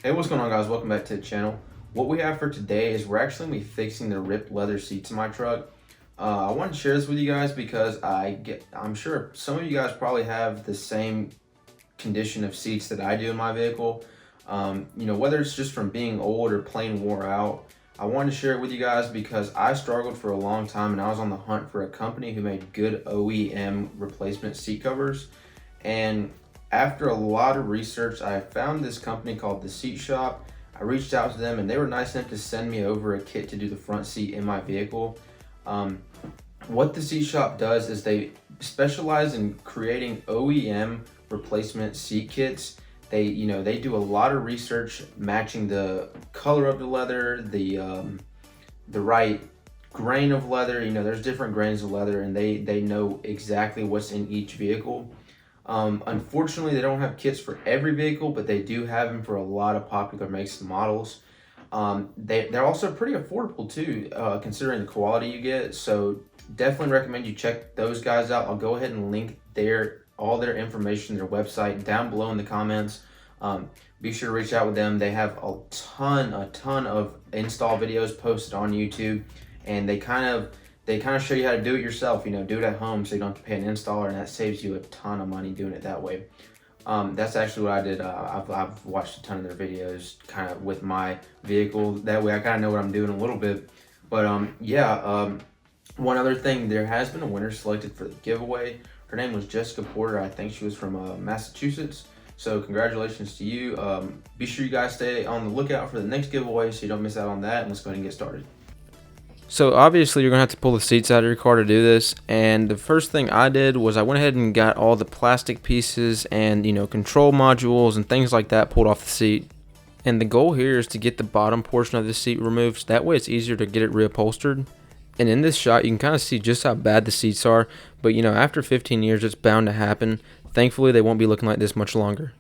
Hey, what's going on, guys? Welcome back to the channel. What we have for today is we're actually going to be fixing the ripped leather seats in my truck. I want to share this with you guys because I'm sure some of you guys probably have the same condition of seats that I do in my vehicle. Whether it's just from being old or plain wore out. I wanted to share it with you guys because I struggled for a long time and I was on the hunt for a company who made good OEM replacement seat covers. And after a lot of research, I found this company called The Seat Shop. I reached out to them and they were nice enough to send me over a kit to do the front seat in my vehicle. What The Seat Shop does is they specialize in creating OEM replacement seat kits. They do a lot of research matching the color of the leather, the right grain of leather. There's different grains of leather and they know exactly what's in each vehicle. Unfortunately, they don't have kits for every vehicle, but they do have them for a lot of popular makes and models. They're also pretty affordable too, considering the quality you get. So definitely recommend you check those guys out. I'll go ahead and link all their information, their website down below in the comments. Be sure to reach out with them. They have a ton of install videos posted on YouTube, and they kind of show you how to do it yourself. Do it at home so you don't have to pay an installer, and that saves you a ton of money doing it that way. That's actually what I did. I've watched a ton of their videos kind of with my vehicle. That way I kind of know what I'm doing a little bit. But one other thing, there has been a winner selected for the giveaway. Her name was Jessica Porter. I think she was from Massachusetts. So congratulations to you. Be sure you guys stay on the lookout for the next giveaway so you don't miss out on that. And let's go ahead and get started. So obviously you're gonna have to pull the seats out of your car to do this, and the first thing I did was I went ahead and got all the plastic pieces and control modules and things like that pulled off the seat. And the goal here is to get the bottom portion of the seat removed, so that way it's easier to get it reupholstered. And in this shot you can kind of see just how bad the seats are, but after 15 years it's bound to happen. Thankfully they won't be looking like this much longer.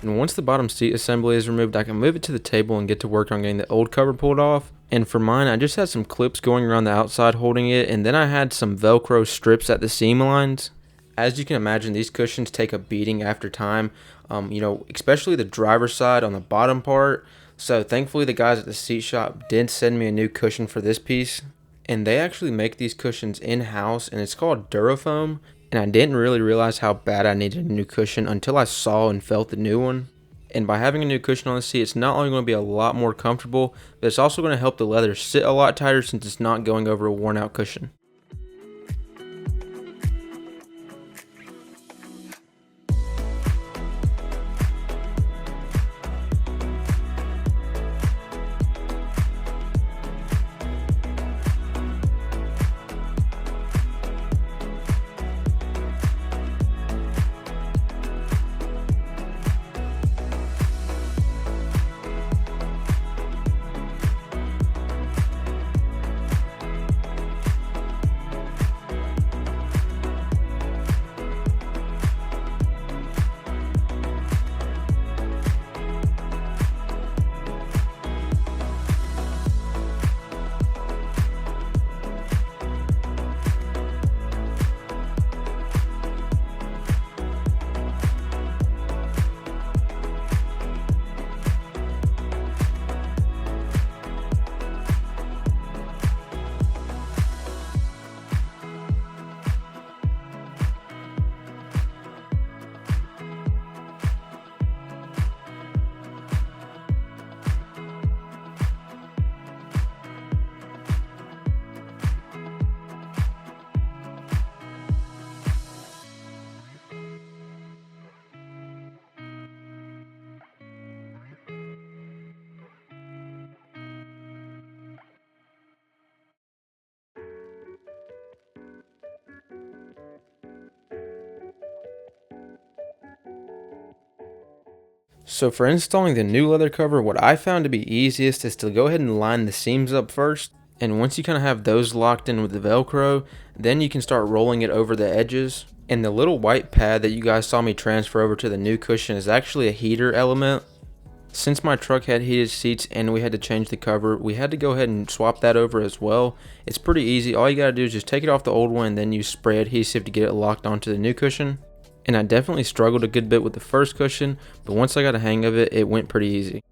And once the bottom seat assembly is removed, I can move it to the table and get to work on getting the old cover pulled off. And for mine, I just had some clips going around the outside holding it, and then I had some Velcro strips at the seam lines. As you can imagine, these cushions take a beating after time, especially the driver's side on the bottom part. So thankfully the guys at the seat shop did send me a new cushion for this piece. And they actually make these cushions in-house, and it's called Durafoam. And I didn't really realize how bad I needed a new cushion until I saw and felt the new one. And by having a new cushion on the seat, it's not only going to be a lot more comfortable, but it's also going to help the leather sit a lot tighter since it's not going over a worn out cushion. So for installing the new leather cover, what I found to be easiest is to go ahead and line the seams up first. And once you kind of have those locked in with the Velcro, then you can start rolling it over the edges. And the little white pad that you guys saw me transfer over to the new cushion is actually a heater element. Since my truck had heated seats and we had to change the cover, we had to go ahead and swap that over as well. It's pretty easy. All you gotta do is just take it off the old one and then use spray adhesive to get it locked onto the new cushion. And I definitely struggled a good bit with the first cushion, but once I got a hang of it, it went pretty easy.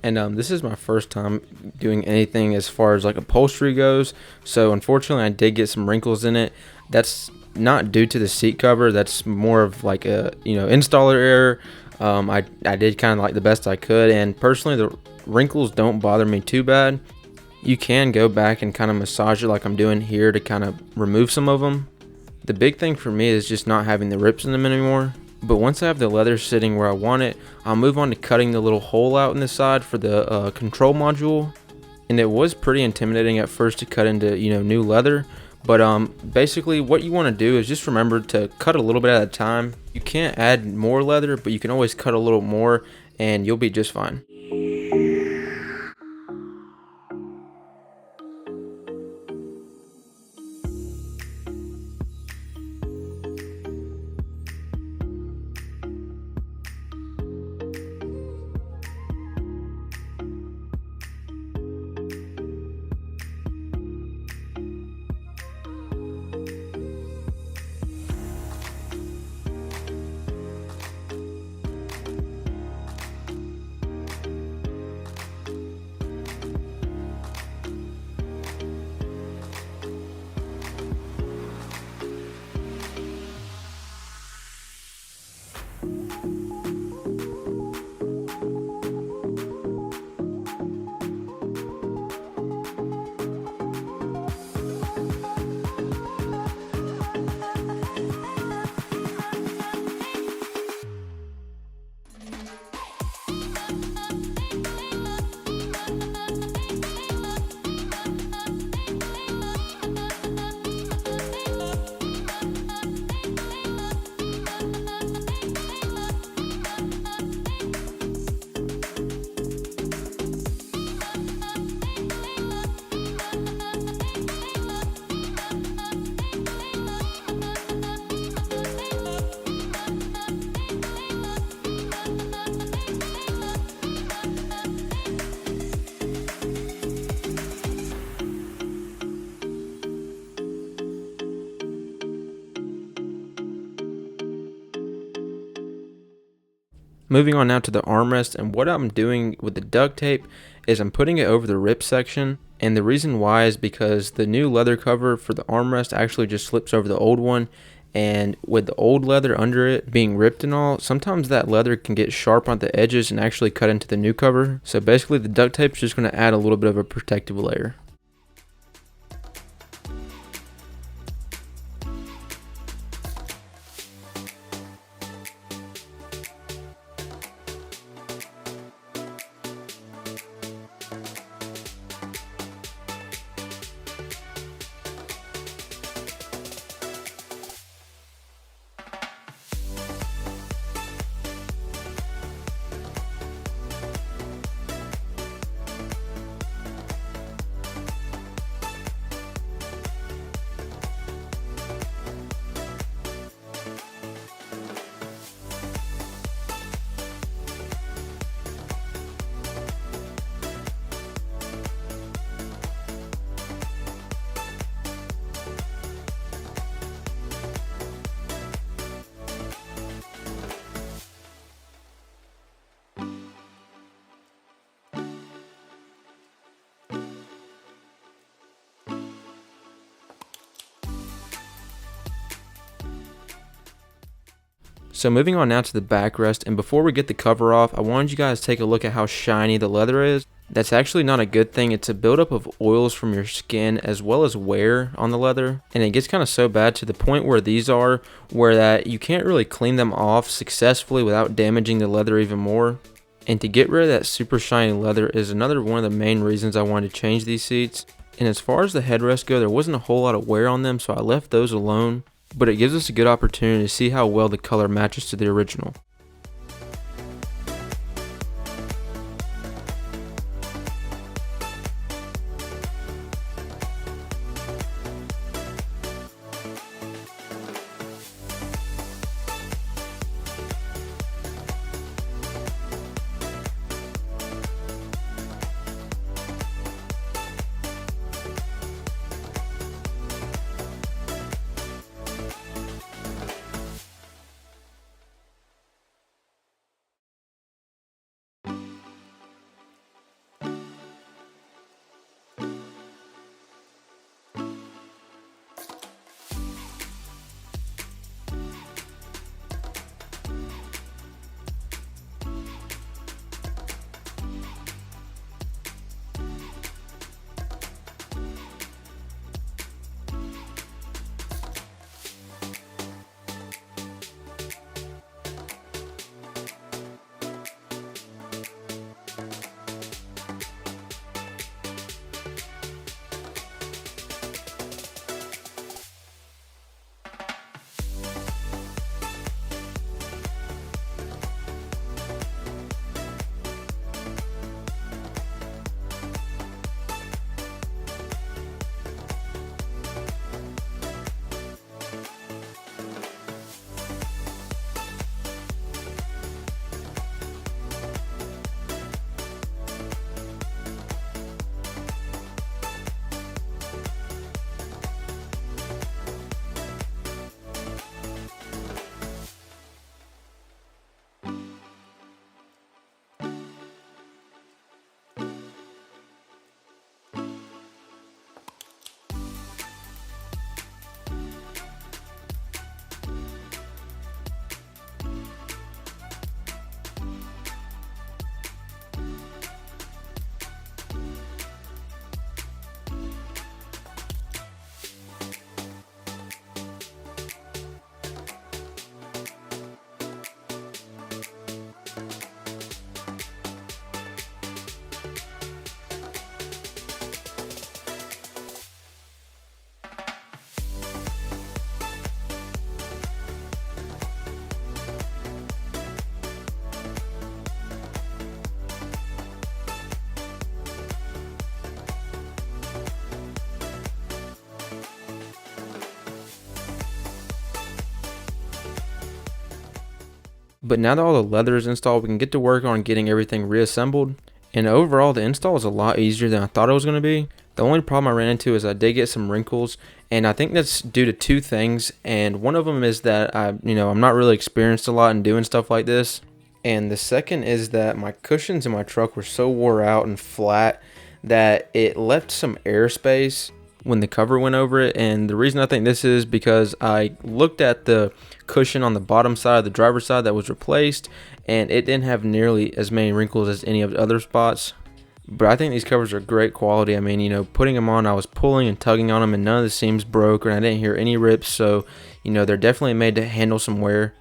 And this is my first time doing anything as far as like upholstery goes. So unfortunately I did get some wrinkles in it. That's not due to the seat cover. That's more of like a, installer error. I did kind of like the best I could. And personally the wrinkles don't bother me too bad. You can go back and kind of massage it like I'm doing here to kind of remove some of them. The big thing for me is just not having the rips in them anymore. But once I have the leather sitting where I want it, I'll move on to cutting the little hole out in the side for the control module. And it was pretty intimidating at first to cut into, new leather. But basically what you want to do is just remember to cut a little bit at a time. You can't add more leather, but you can always cut a little more and you'll be just fine. Moving on now to the armrest, and what I'm doing with the duct tape is I'm putting it over the rip section, and the reason why is because the new leather cover for the armrest actually just slips over the old one, and with the old leather under it being ripped and all, sometimes that leather can get sharp on the edges and actually cut into the new cover. So basically the duct tape is just going to add a little bit of a protective layer. So moving on now to the backrest, and before we get the cover off, I wanted you guys to take a look at how shiny the leather is. That's actually not a good thing. It's a buildup of oils from your skin as well as wear on the leather, and it gets kind of so bad to the point where these are where that you can't really clean them off successfully without damaging the leather even more. And to get rid of that super shiny leather is another one of the main reasons I wanted to change these seats. And as far as the headrests go, there wasn't a whole lot of wear on them, so I left those alone. But it gives us a good opportunity to see how well the color matches to the original. But now that all the leather is installed, we can get to work on getting everything reassembled. And overall, the install is a lot easier than I thought it was going to be. The only problem I ran into is I did get some wrinkles, and I think that's due to two things. And one of them is that I'm not really experienced a lot in doing stuff like this. And the second is that my cushions in my truck were so wore out and flat that it left some airspace when the cover went over it. And the reason I think this is because I looked at the cushion on the bottom side, the driver's side, that was replaced, and it didn't have nearly as many wrinkles as any of the other spots. But I think these covers are great quality. I mean, you know, putting them on, I was pulling and tugging on them and none of the seams broke, and I didn't hear any rips. So, you know, they're definitely made to handle some wear.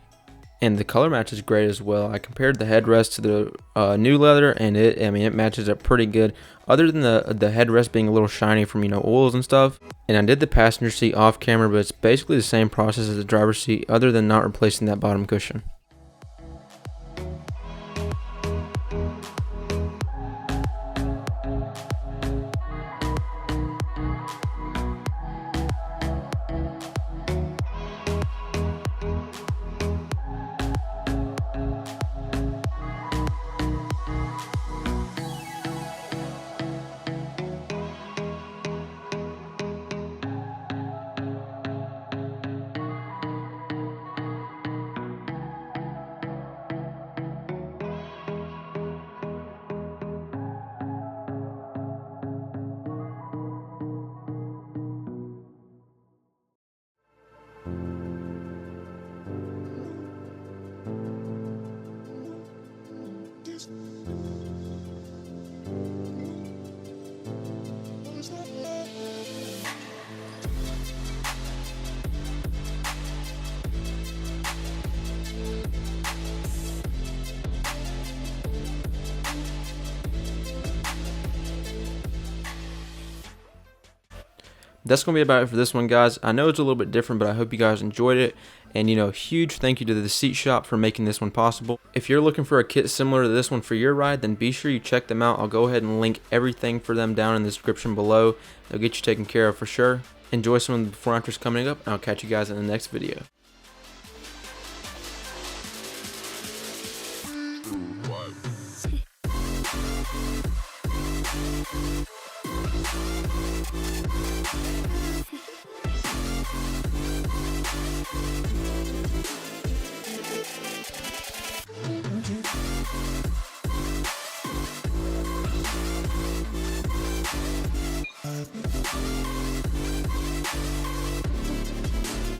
And the color match is great as well. I compared the headrest to the new leather, and it matches up pretty good. Other than the headrest being a little shiny from, you know, oils and stuff. And I did the passenger seat off camera, but it's basically the same process as the driver's seat, other than not replacing that bottom cushion. That's going to be about it for this one, guys. I know it's a little bit different, but I hope you guys enjoyed it. And, you know, huge thank you to the Seat Shop for making this one possible. If you're looking for a kit similar to this one for your ride, then be sure you check them out. I'll go ahead and link everything for them down in the description below. They'll get you taken care of for sure. Enjoy some of the before and afters coming up, and I'll catch you guys in the next video.